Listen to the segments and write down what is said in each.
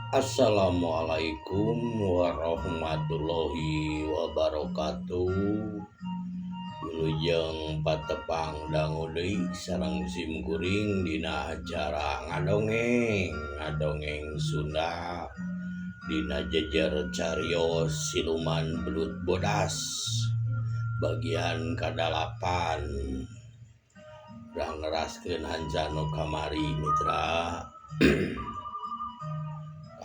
Assalamualaikum warahmatullahi wabarakatuh. Wilujeng patepang dangu deui sareng sim kuring dina acara ngadongeng Sunda dina jejer cariyos siluman belut bodas bagian kadalapan. Urang ngeraskeun hancanu kamari mitra.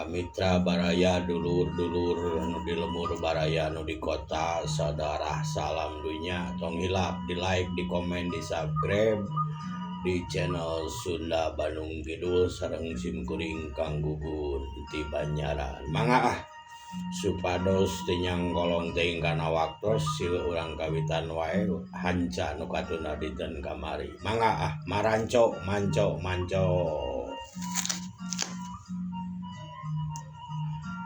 Mitra baraya dulur-dulur nu di lemur baraya nu di kota saudara salam dunya tong hilap di like di komen di subscribe di channel Sunda Bandung Kidul sareng sim kuring Kang Gugun ti Banjaran mangga supados tinyang kolong teuing kana waktos sieu urang kawitan wae hanca nu katuna dinten kamari mangga maranco manco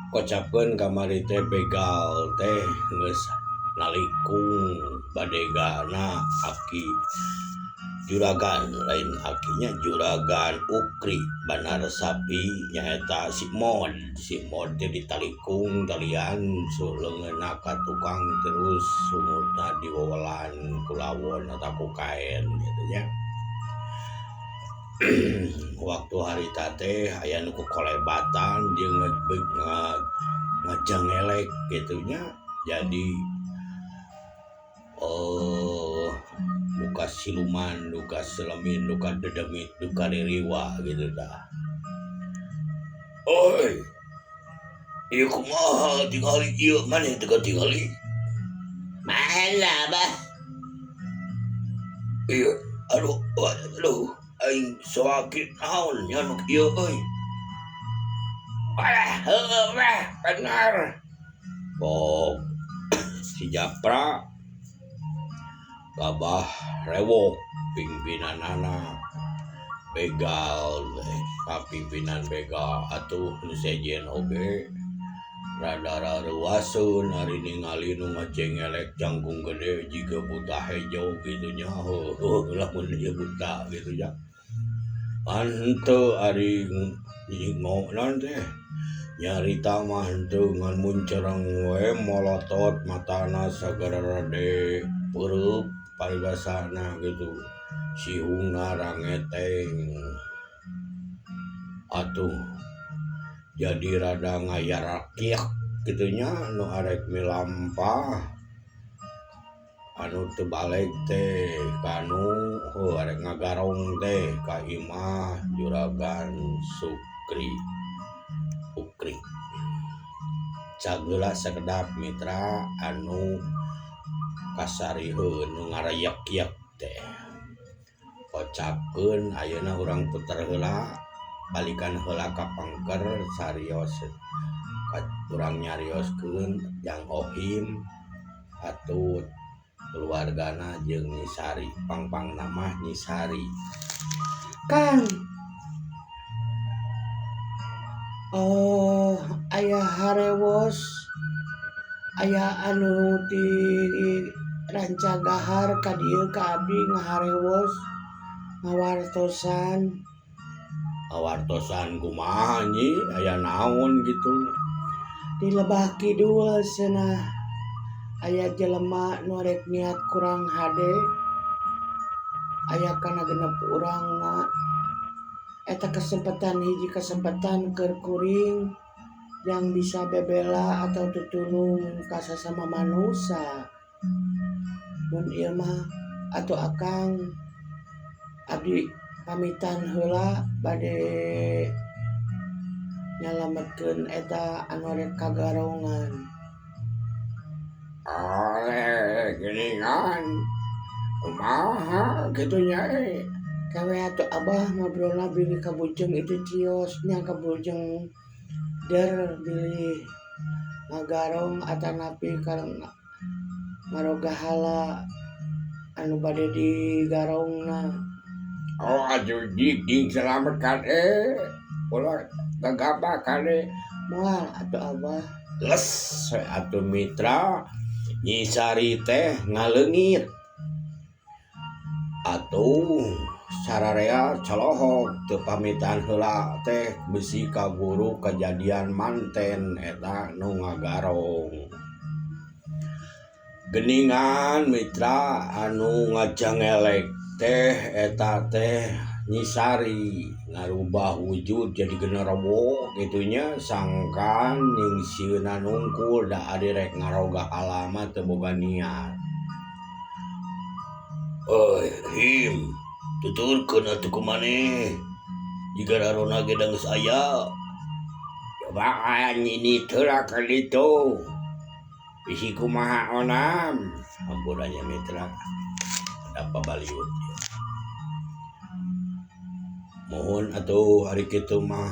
kocapkeun kamari teh begal teh geus nalikung badegana aki juragan lain akinya juragan ukri banar sapi nyaeta si mod teh ditalikung talian suleungeunna ka tukang terus sumutna diwewelan ku lawon atawa ku kaen gitu nya. Waktu harita teh aya nu kolebatan jeung ngajangelek gitu nya jadi duka siluman, duka selemin, duka dedemit, duka ririwa gitu dah. Oi, ieu kumaha tingali ieu maneh teu tingali? Mana bah? Ieu aduh aing sakit naon nya nu ieu euy. Heueuh weh bener. Bok si Japra Babah rewok pimpinanana begal kapimpinan begal atuh nu sejen oge rada rareuaseun ari ningali nu ngajengelek jangkung gede jiga buta hejo gitu nya lamun ieu buta gitu nya henteu ari ngomong teh nyarita mah henteu ngan muncereng we molotot matana sagara rade peureuk paribasana gitu sihungna rangeteng atuh jadi rada ngayarakiak gitunya nu arek milampah anu teu balik teh kanu arek ngagarong teh ka imah juragan ukri cageula sakedap mitra anu kasariheun nu ngarayak-yak teh kocapkeun ayeuna urang puter heula balikan heula ka pangker sarios urang nyarioskeun Jang Ohim atut keluargana jeung Nyisari pangpang nama Nyisari Kang aya harewos aya anu ti Rancagahar ka dieu ka abdi ngaharewos ngawartosan kumaha nyi aya naon gitu di Lebah Kidul cenah aya jelema nu rek niat kurang hade aya kana genep urangna eta kesempatan keur kuring yang bisa bebela atau tutulung ka sesama manusia mun ieu mah atuh akang abdi pamitan heula bade nyalametkeun eta anu rek kagarongan. Geningan kumaha kitu nya kawe atuh abah ngobrolna bili kabujeng itu cios nya kabujeng bilih ngagarong atanapi kareng maroga hala anu bade digarongna. Aduh dik selamat kade ulah gagabah kade moal atuh abah les atuh mitra Nyisari teh ngaleungit atuh sararea colohok teu pamitan heula teh besi ka guru kejadian manten eta nu ngagarong. Geningan mitra anu ngajangelek teh eta teh nyisari ngarubah wujud jadi generowo gitunya sangkan ning sieuna nungkul da adi rek ngaroga alamat teu boga niat. Him tuturkeun atuh kumaneh jika rarona ge da geus aya coba nyini heula ka ditu bisi kumaha onam ampunanya mitra ada pabaliut. Mohon atuh hari kitu mah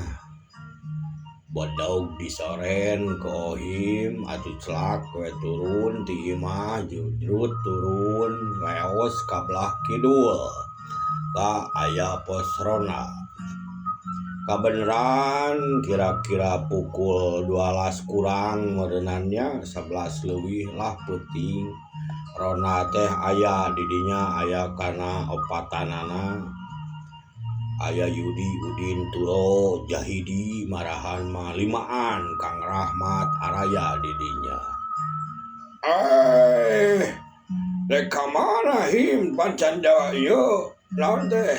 buat daug disoren ke Ohim atuh celak we turun ti imah judrut turun leos ka belah kidul ka aya pos Rona. Kabeneran kira-kira pukul 12 kurang merenannya 11 leuwih lah peuting Rona teh aya didinya aya kana opatanana aya Yudi Udin Turo Jahidi marahan mah 5an Kang Rahmat araya didinya. Rek kamana Him pancan Jawa ieu naon teh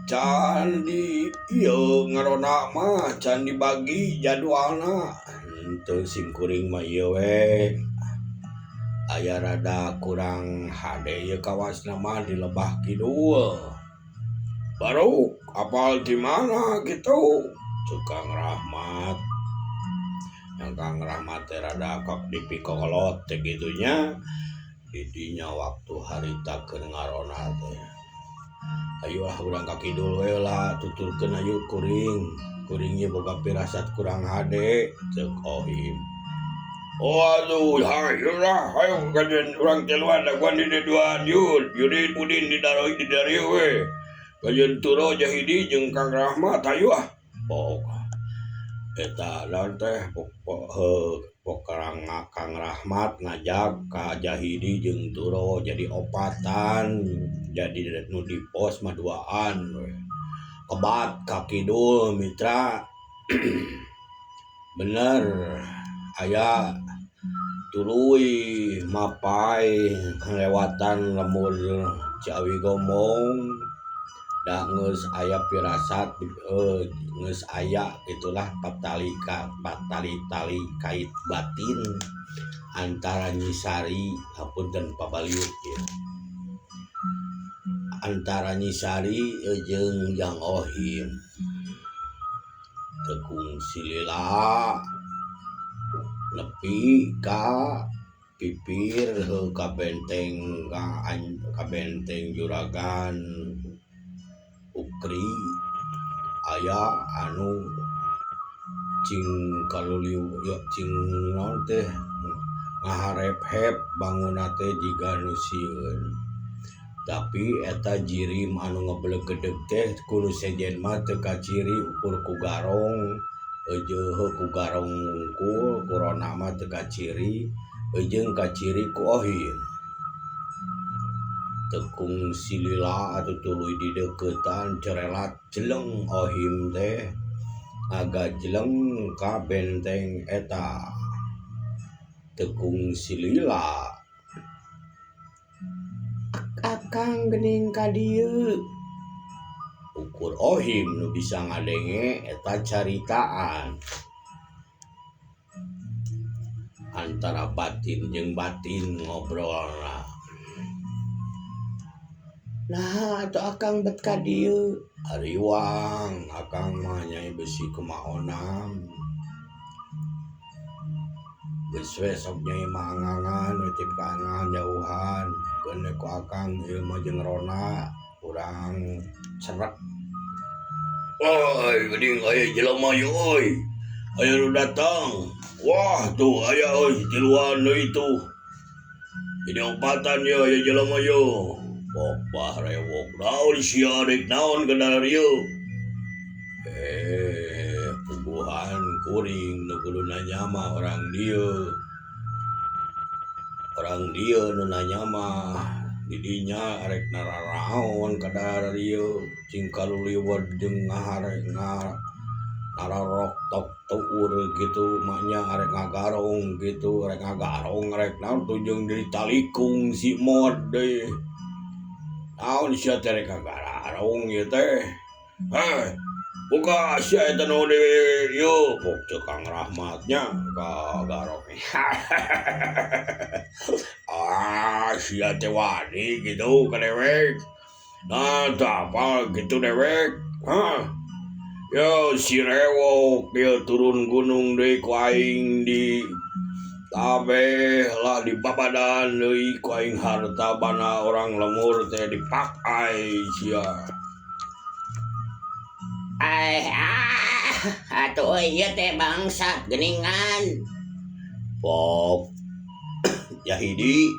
can di ieu ngarona mah can dibagi jadwalna henteu simkuring mah ieu we aya rada kurang hade ieu kawasna mah di Lebah Kidul. Baru apal di mana gitu Kang Rahmat yang Kang Rahmat rada kok dipikolot gitunya didinya waktu harita keur ngarona teh ayo lah urang ka kidul we lah tuturkeun ayo kuringnya boga pirasat kurang hade ceuk Ohim. Waduh hayolah hayo kajen urang teluan daguan di deduan Yudin Udin di dari we kajen Turo Jahidi jeung Kang Rahmat ayo ah pok eta lawan teh pok Kang Rahmat ngajak ka Jahidi jeung Turo jadi opatan jadi nu di pos mah duaan we kebat ka kidul mitra. Bener aya tuluy mapai kelewatan lemur Ciawi Gomong da geus aya pirasat geus aya itulah patali kait batin antara Nyisari hapunten pabaliut ya antara Nyisari jeung Yang Ohim. Tekung silila nepi ka pipir ka benteng Juragan Ukri aya anu cing kaluliu cing naon teh ngaharep-hep bangunna teh jiga nu sieun tapi eta jirim anu ngeblegedeg teh kudu sejen mah teu kaciri ukur ku garong ejeuh ku garong ngungkul kurona mah teu kaciri jeung kaciri ku Ohim. Tekung silila atuh tuluy di deukeutan cerelat jeleng Ohim teh ngagajleng ka benteng eta. Tekung silila akang geuning ka dieu ukur Ohim nu bisa ngadenge eta caritaan antara batin jeung batin ngobrolna. Nah atuh akang bet ka dieu ariwang akang mah nyai besi kumaonam geus we sok nyai mah angangan nitip ka angan jauhan keun ku akang ieu mah jeung Rona urang cerek. Oi geuning aya jelema ieu oi aya nu datang wah tuh aya oi tiluan deui tuh ini opatan ya aya jelema ieu popah rewok naon sia dek naon kendala ieu puguhan kuring nu kudu nanya mah orang dieu nu nanya mah didinya arek nararaon kadar ieu cing kaluliwat jeung nararok tok tuur gitu maknya arek ngagarong gitu arek naon tujung dari talikung si mod deui naon sia teh rek ngagarong ieu teh buka sia eta nu di ieu pok ceuk Kang Rahmatnya kagarong sia teh wani gitu ka dewek nah teu apa gitu dewek yo si rewok dia turun gunung deui ku aing di tabeh lah di babadan deui ku aing harta bana orang lemur teh dipakai sia atuh ieu teh bangsat geuningan pok Yahidi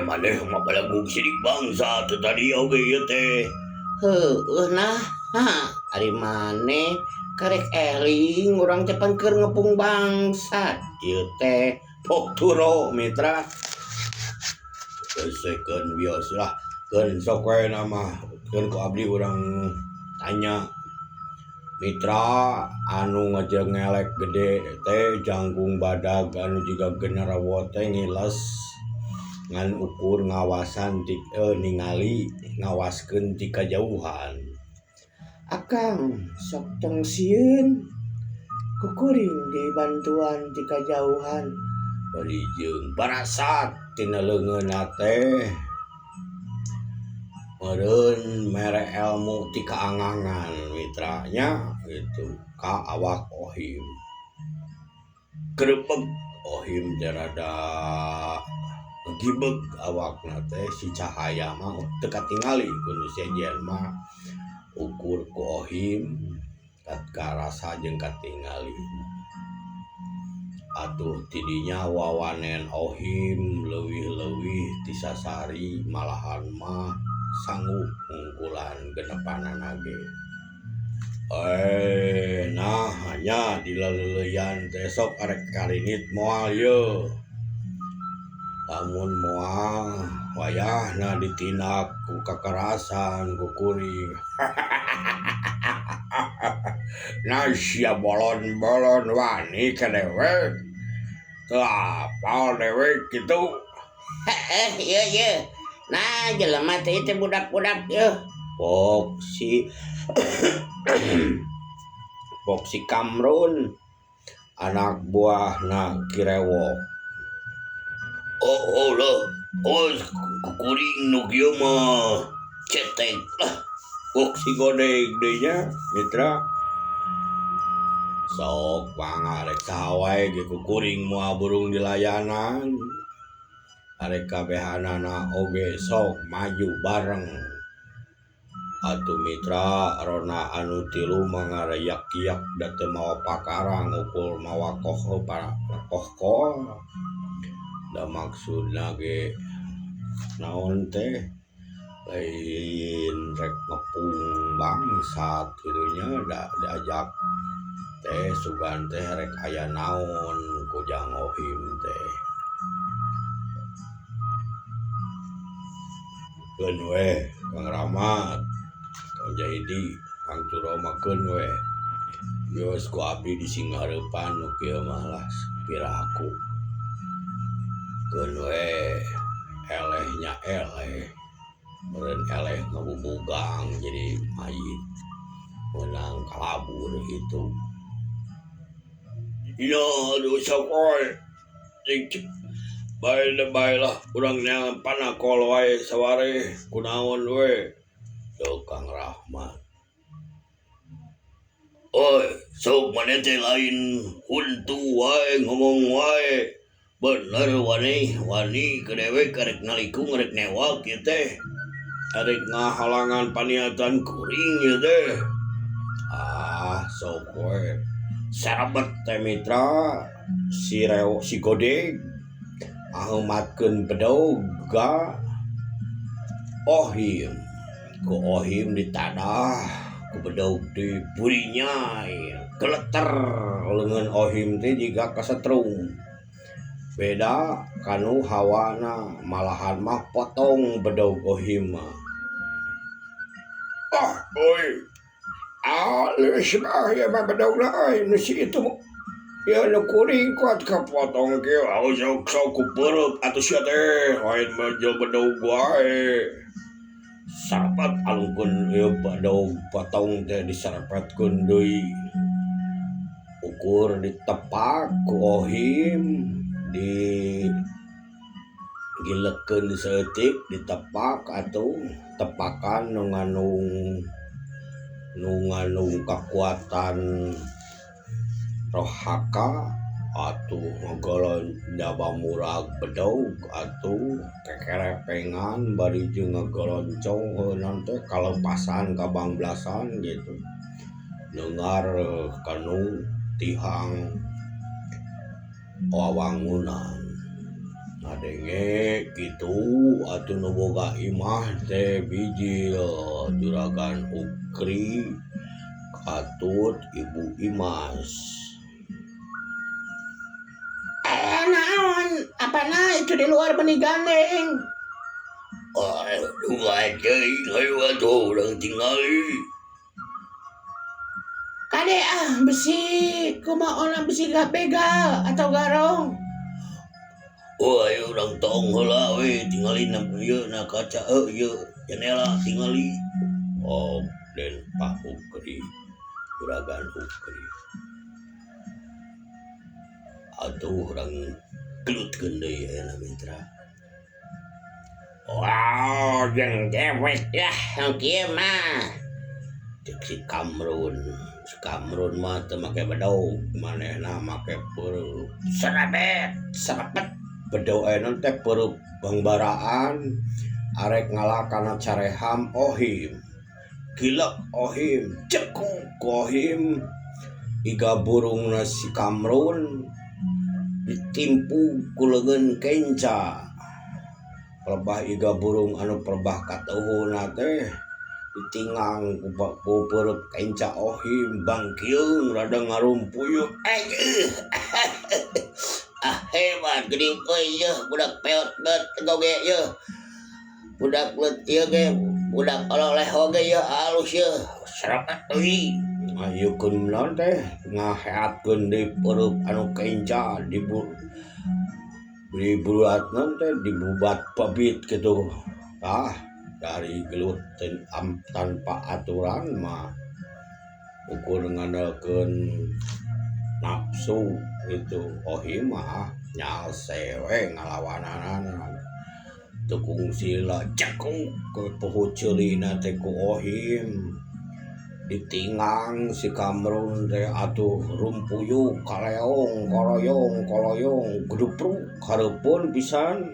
maneh mah balagug sidik bangsa teh tadi oge ieu teh heueuh nah ari maneh karek eling urang teh pan keur ngepung bangsat ieu teh pok turo mitra gesekeun bios lah keun sok we nama keun ku abdi urang tanya mitra anu ngajengelek gede teh jangkung badag anu jiga generawo teh ngiles ngan ukur ngawasan ningali ngawaskeun ti kajauhan akang sok tong sieun kukuring di bantuan ti kajauhan bari jeung barasat tina leungeunna teh meureun mere ilmu ti kaangangan mitranya gitu ka awak Ohim grebeg Ohim teh rada gibeg awakna teh si cahaya mah teu katingali ku nu sejen mah ukur ku Ohim karasa jeung katingali atuh tidinya wawanen Ohim leuwih-leuwih ti sasari malahan mah sanggup ngungkulan genepanana ge nah hanya di leleuyan teh sok arek karinit moal yeuh lamun moal wayahna ditindak ku kakerasan ku kuring nah sia bolon-bolon wani ka dewek teu apal dewek kitu ieu nah jelema teh teh budak-budak yeuh pok si Kamrun anak buahna Kirewok kukuring nu kieu mah cetek lah pok si godeg deui nya mitra sok pangarek saha wae ge kukuring moal burung dilayanan arek kabehanana oge sok maju bareng atuh mitra rona anu tilu mangarayak-yak da teu mawa pakarang ukul mawa kohkol da maksudna ge naon teh lain rek ngepung bangsat kitu nya da diajak teh sugan teh rek aya naon ku Jang Ohim teh keun we Kang Rahmat Kang Jahidi Kang Turoma keun we geus ku abdi di Singahareupan nu kieu mah lah piraku keun we elehnya eleh meureun eleh ngabubugang jadi mayit menang kalabur itu iya aduh sok we bae lah urang neangan panakol wae saware kunaon we teu Kang Rahmat sok maneh teh lain huntu wae ngomong wae bener wani kedewek karek nalikung karek newak ieu teh karek ngahalangan paniatan kuring ieu teh sok we sarebet teh mitra si godeg ahumatkeun bedoga Ohim ku Ohim ditadah ku bedog di burinya geleter leungeun Ohim teh jiga kasetrum beda kanu hawana malahan mah potong bedog ohim mah. Oi alus mah ya mah bedog lain si itu ya nu kuring kuat kapotong ke sok ku pereup atuh sia teh lain mah jeung bedog wae. Sarpat alungkeun ieu bedog potong teh disarapatkeun deui. Ukur ditepak ku ohim digilekeun saeutik ditepak atuh tepakan nu nganung kakuatan rohaka atuh ngagolon nyaba murag bedog atuh kekerepengan bari jeung ngagoloncong heunan teh kalepasan kabanglasan gitu dengar kanu tihang wawangunan ngadenge kitu atuh nu boga imah teh bijil juragan Ukri katut Ibu Imas. Naon? Apana itu di luar benih gandeng? Dua cai lewat orang tingali. Kade besi kumaha besi gak begal atau garong? Ayo orang tong heula we tingali na ieu na kaca ieu jendela tingali. Oh, dan Pak Ukri, juragan Ukri. Atuh urang gelutkeun deui aya mitra. Wow, jeung dewek ya, kieu mah. Cek si Kamrun mah teu make bedog, manehna make pereup. Serepet. Bedog aya teh pereup bangbaraan arek ngalah kana careham ohim. Gilek ohim, cekuk ohim. Iga burungna si Kamrun ditimpu ku leungeun kenca. Pelebah iga burung anu pelebah kateuhuna teh ditingang ku pereup kenca ohim bangkiung rada ngarumpuyuk. Hebat geuning euy yeuh budak peot bet goge yeuh. Budak leut ieu ge budak oleh oge yeuh alus yeuh. Serepet deui. Ngayeukeun naon teh ngaheatkeun di pereup anu kenca dibuatna teh dibubat pebit kitu. Dari gelut tanpa aturan mah ukur ngandalkeun nafsu itu ohim mah nyaal sewe ngalawanana teu kungsila cekuk ke puhu ceulina teh ku ohim ditingang si Kamrun teh atuh rumpuyuk kaleong koloyong gedupruk hareupeun pisan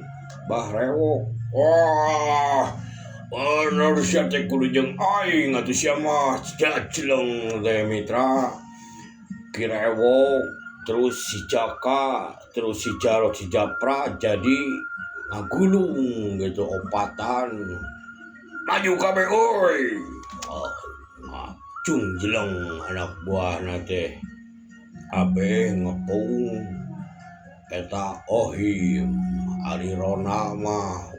bah rewok. Wah bener sia teh kudu jeung aing atuh sia mah cacleng teh mitra. Kirewok terus si Jaka terus si Jarot si Japra jadi ngagulung gitu opatan maju kabeh oi. Cung jeleng anak buahna teh kabeh ngepung eta ohim. Ari Rona mah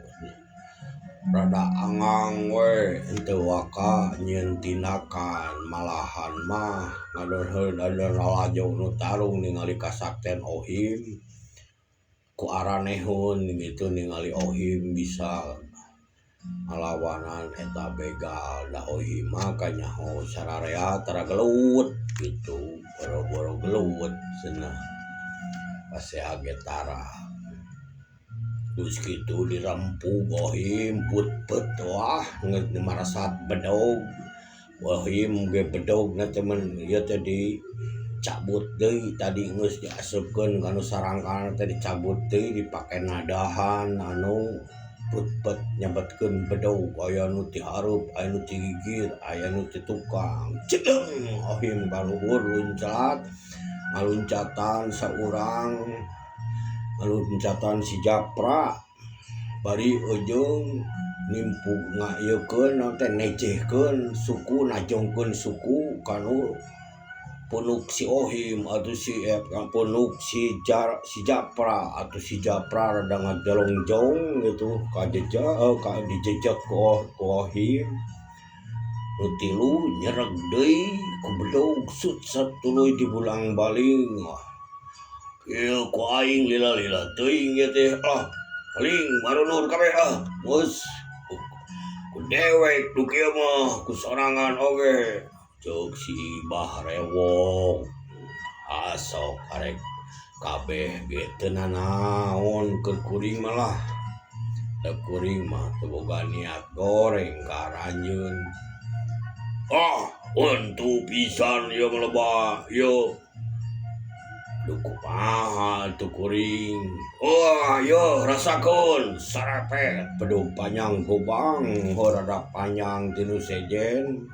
rada angang we henteu waka nyieun tindakan malahan mah ngadon lalajo nu tarung ningali kasakten ohim ku aranehun gitu ningali ohim bisa ngalawanan eta begal da ohim mah kanyaho sararea tara gelut gitu boro-boro gelut cenah pasea getara. Terus gitu dirampug ohim put wah marasat bedog ohim ge bedog na temen ieu teh dicabut deui tadi geus diasupkeun kanu sarangkana teh dicabut deui dipake nadahan anu put nyabetkeun bedog aya nu ti hareup aya nu ti gigir aya nu ti tukang cedeng ohim ka luhur luncat ngaluncatan saurang ngaluncatan si Japra bari ujung nimpug ngayeukeun naon teh necehkeun suku najongkeun suku kanu punuk si Ohim atau si punuk si Japra atau si Japra rada ngagelongjong gitu dijejak ku Ohim. Nu tilu nyereg deui ku bedog sut satuluy di bulang baling. Ieu ku aing lila-lila teuing ieu teh paling marunur kabeh geus ku dewek nu kieu mah ku sorangan oge ceuk si Ibah rewok asok arek kabeh ge teu nanaon keur kuring malah da kuring mah teu boga niat goreng karanjeun. Untuk pisan ieu melebah ieu duku paha tu kuring. Yo rasakeun sarepet pedung panjang gobang rada panjang tinu sejen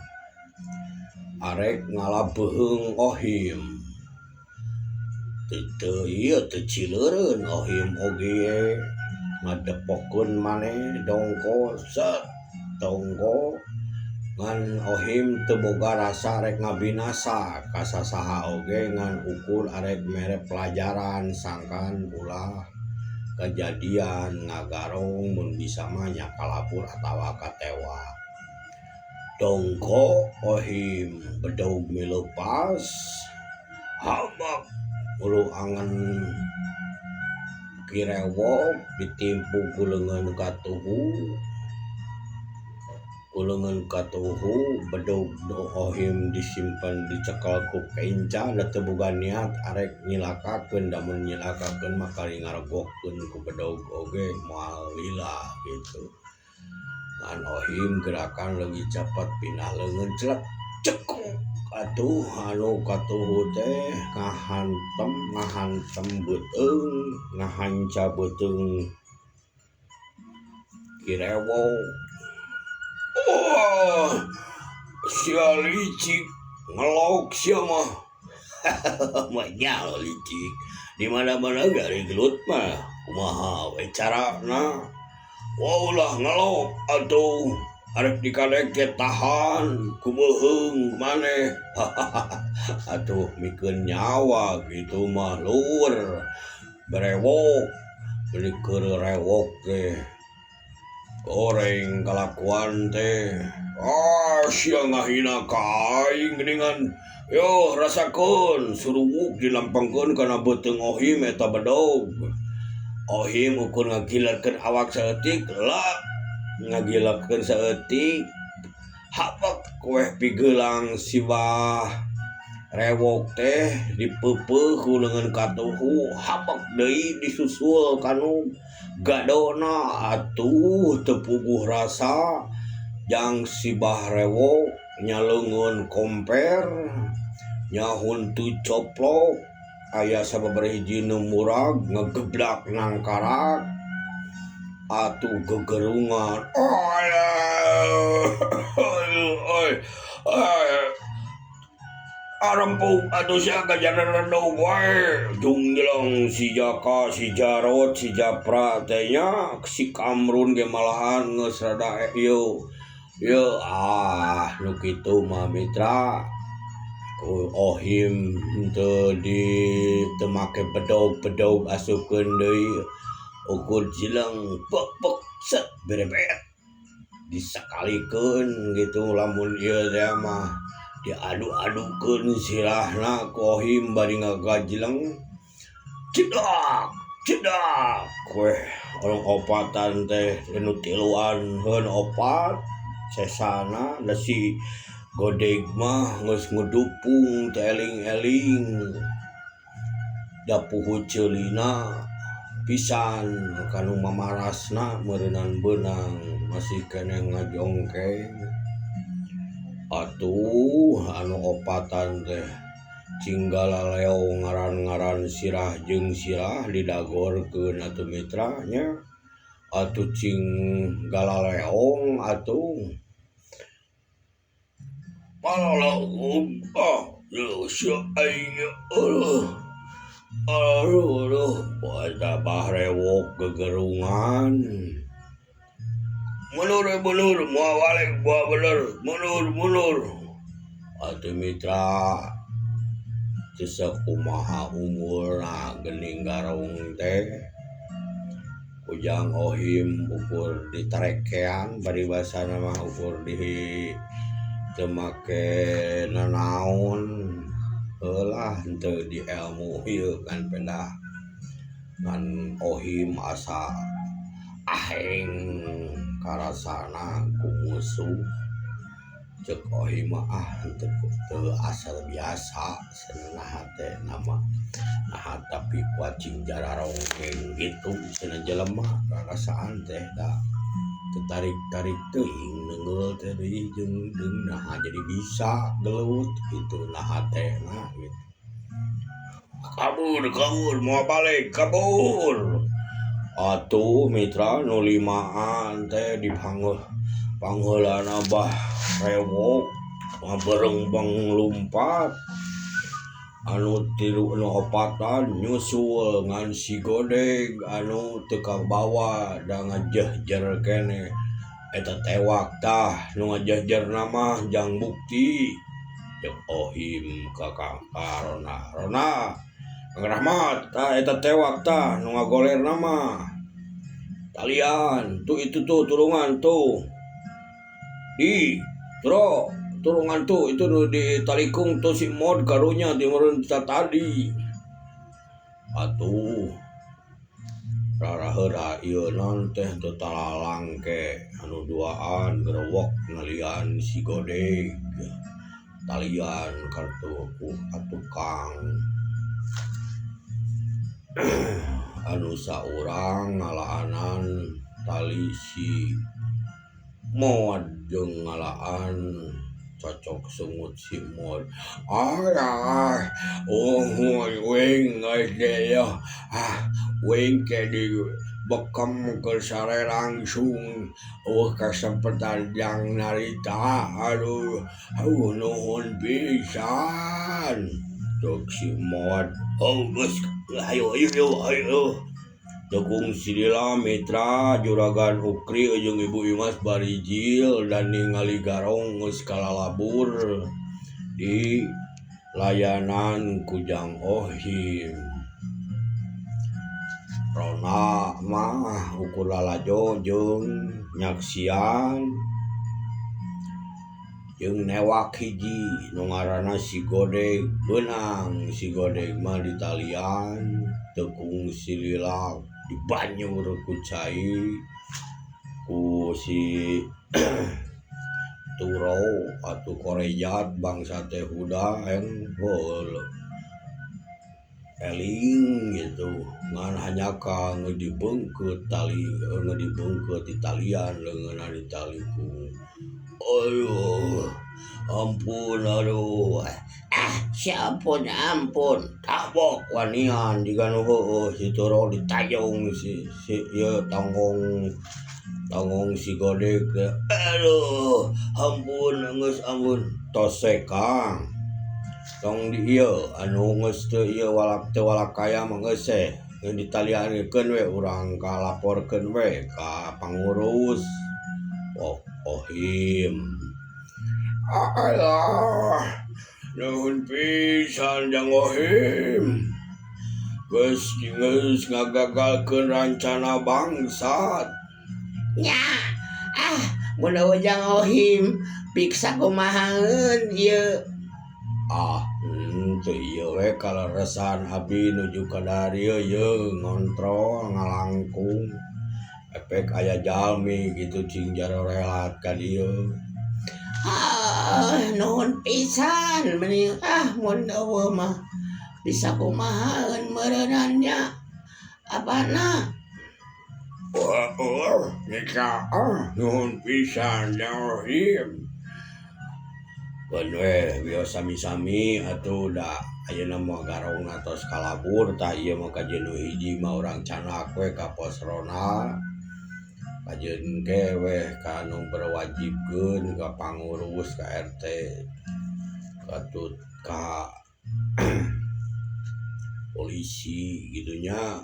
arek ngalabeheung Ohim. Teu ieu teu cileureun Ohim oge ngadepokeun maneh dongko set tonggo ngan Ohim teu boga rasa rek ngabinasa ka sasaha oge ngan ukur arek mere pelajaran sangkan ulah kejadian ngagarong mun bisa mah nya kalapur atawa katewa. Dongko Ohim bedog milepas habak ulu angan kirewok ditimpu kuleungeun katuhu bedog Ohim disimpen dicekel ku kenca da teu boga niat arek nyilakakeun damun nyilakakeun mah kali ngaregokkeun ku bedog oge moal lila gitu. Ngan Ohim gerakan leuwih cepet pindah leungeun celek cekuk atuh anu katuhu teh ngahantem beuteung ngahanca beuteung kirewok. Sia licik ngelok sia mah manyal licik di mana-mana gari gelut mah kumaha we carana ulah ngelok atuh arek dikadek tahan kubeheung maneh atuh mikeun nyawa gitu mah luhur berewok beli keur rewok teh goreng kalakuan teh sia ngahina ka aing geuningan yo rasakeun suruwuk dilampangkeun kana beuteung Ohim eta bedog. Ohim ukur ngagilerkeun awak saeutik lah ngagilerkeun saeutik habak kueh pigeulang si Bah rewok teh dipeupeuh ku leungeun katuhu habak deui disusul kanu gadona atuh teu puguh rasa jang si Bah rewok nyaleungeun komper nyahun tu coplok aya sababaraha hiji nu murag ngageblak nangkarak atuh gegerungan arempuk atuh sia gajana redog wae jung jelang si Jaka si Jarot si Japra teh nya si Kamrun ge malahan geus rada ieu nu kitu mah mitra Ohim teu make bedog asupkeun deui ukur jilang pek set berebet disakalikeun gitu lamun ieu teh mah diadu-adukeun sirahna ku Ohim bari ngagajleng cedak kueh orang opatan teh nu tiluan heun opat sesana da si godeg mah geus ngudupung teh eling-eling da puhu ceulina pisan kanu mamarasna meureunan beunang masih keneh ngajongkeng. Atuh anu opatan teh cinggalaleo ngaran-ngaran sirah jeung sirah didagorkeun atuh mitra nya atuh cinggalaleong atuh palalaung sia aing poeta Bah rewok gegerungan munur moal walek buah bener munur atuh mitra teu sakumaha umurna geuning garong teh ujang ohim ukur ditarekean bari basana mah ukur di teu make nanaon heulah henteu di ilmu ieu kan pendah ngan ohim asa aheng karasana ku musuh cek ohim mah henteu asal biasa seunah teh nama nah tapi kuacing jararongkeng gitu cenah jelema karasaan teh da tertarik teuing neungeul teh deui jeung nah jadi bisa gelut gitu nah teh nah gitu kabur mau balik kabur atuh mitra nu limaan teh pangheulana bah rewok ngaberengbang lumpat anu tilu nu opatan nyusul ngan si godeg anu teu kabawa da ngajehjer keneh eta tewak tah nu ngajehjerna mah jang bukti jeung ohim ka Rona Kang Rahmat tah eta tewak tah nu ngagolerna mah talian tuh itu tuh turungan tuh di tro turungan tuh itu nu di talikung tuh si mod karunya di meureun tadi atuh raraheura ieu naon teh teu talalang ke anu duaan gerewok ngalian si godeg talian kartu atukang anu saurang ngalaanan tali si mod jeung ngalaan cocok sungut si mod weng ge ya weng ke di bekam ke sare langsung kesempatan yang narita aduh nuhun pisan cok si mod geus ayo Tegung Silila Mitra Juragan Ukri jeung Ibu Imas Barijil dan ningali garong geus kalalabur di layanan Kujang Ohim Rona mah ukur lalajo jeung nyaksian jeung newak hiji nu ngaranna si godeg beunang si godeg mah di talian Tegung Silila dibanyur ku cai ku si Turo atau Korejat bangsa teh huda hol eling gitu ngan hanya ka ngedibengkeut tali ngedibengkeut di talian leungeunna di taliku aduh ampun aduh siapun ampun tabok wanian diganu heueuh si Turo ditayung si ieu tanggong si godeg aduh ampun geus ampun tosek Kang tong di ieu anu geus teu ieu teu walak kaya mah geus ditaliankeun we urang kalaporkeun we ka pangurus Ohim alah nuhun pisan jang Ohim geus ngagagalkeun rancana bangsat nya mun ujang Ohim piksa kumahaeun ieu teu ieu we kaleresan abdi nuju ka dari ieu ngontrol ngalangkung efek aya jalmi gitu cing jarorelat ka dieu nuhun pisan mending mun eueuh mah bisa kumahaeun meureunannya apana nika nuhun pisan jang Ohim keun we bios sami-sami atuh da ayeuna mah garongna tos kalabur tah ieu mah kajeun nu hiji mah urang canak we ka pos Rona kajeun ke we ka anu berwajibkeun ka pangurus ka RT katut ka polisi gitunya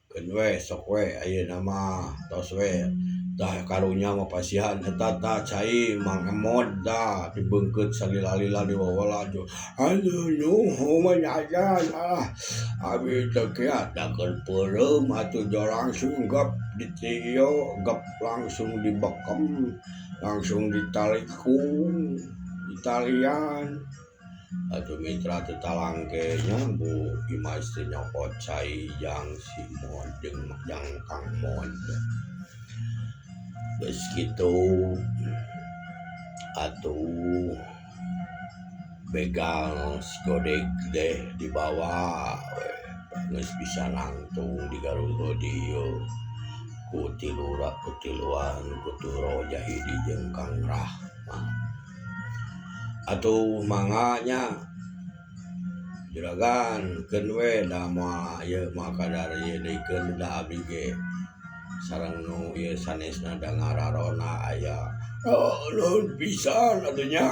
keun we sok we ayeuna mah tos we tah karunya mah pasihan eta tah cai Mang Emod dah dibeungkeut salila-lila diwawala jo aduh nuhun aja lah abi teh adakeun peureum atuh jo langsung gap ditio gap langsung dibekem langsung ditalikung ditalian atuh mitra teu talangkenya Bu Imas teh nyokot cai yang si Mod jeung Kang Mod. Geus kitu atuh begal godeg deh dibawa geus bisa nangtung di Garuda dieu ku tiluan ku Turo Jahidi jeung Kang Rahmat atuh manganya juragan keun we da moal ieu mah kadar ieu deikeun da abdi ge sareng nu ieu sanesna da ngararona aya nuhun pisan atuh nya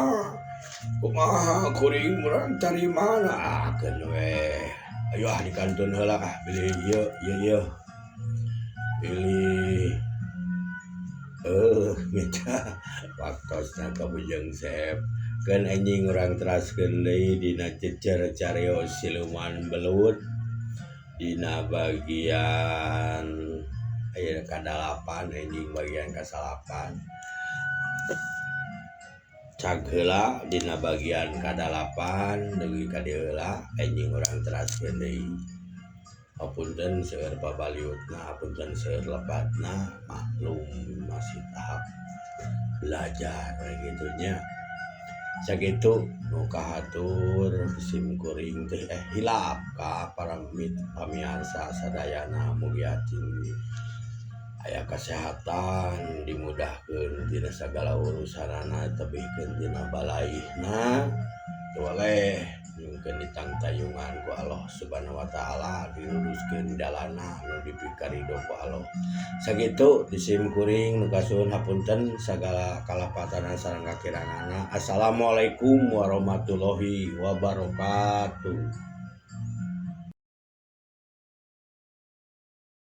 kumaha kuring urang tarimana keun we ayo dikantun heula pilih ieu pilih mita waktosna kabujeng sep keun anjing urang teraskeun deui dina cecer carios siluman belut dina bagian aya ka-8 anjing bagian ka-8 cag heula dina bagian ka-8 deui ka dieu heula anjing urang teraskeun deui hapunten seueur babaliutna hapunten seueur lebatna maklum masih tahap belajar gitu nya sakitu nu kahatur sim kuring teh hilap ka para pamirsa sadayana mugi aya kesehatan dimudahkeun dina sagala urusanana tebihkeun dina balaihna boleh nyungkeun ditangtayungan ku Allah Subhanahu wa taala diluruskeun jalanna nu dipikaridho ku Allah sakitu disim kuring nu kasuhun hapunten sagala kalapatan sareng kakiranganna. Assalamualaikum warahmatullahi wabarakatuh.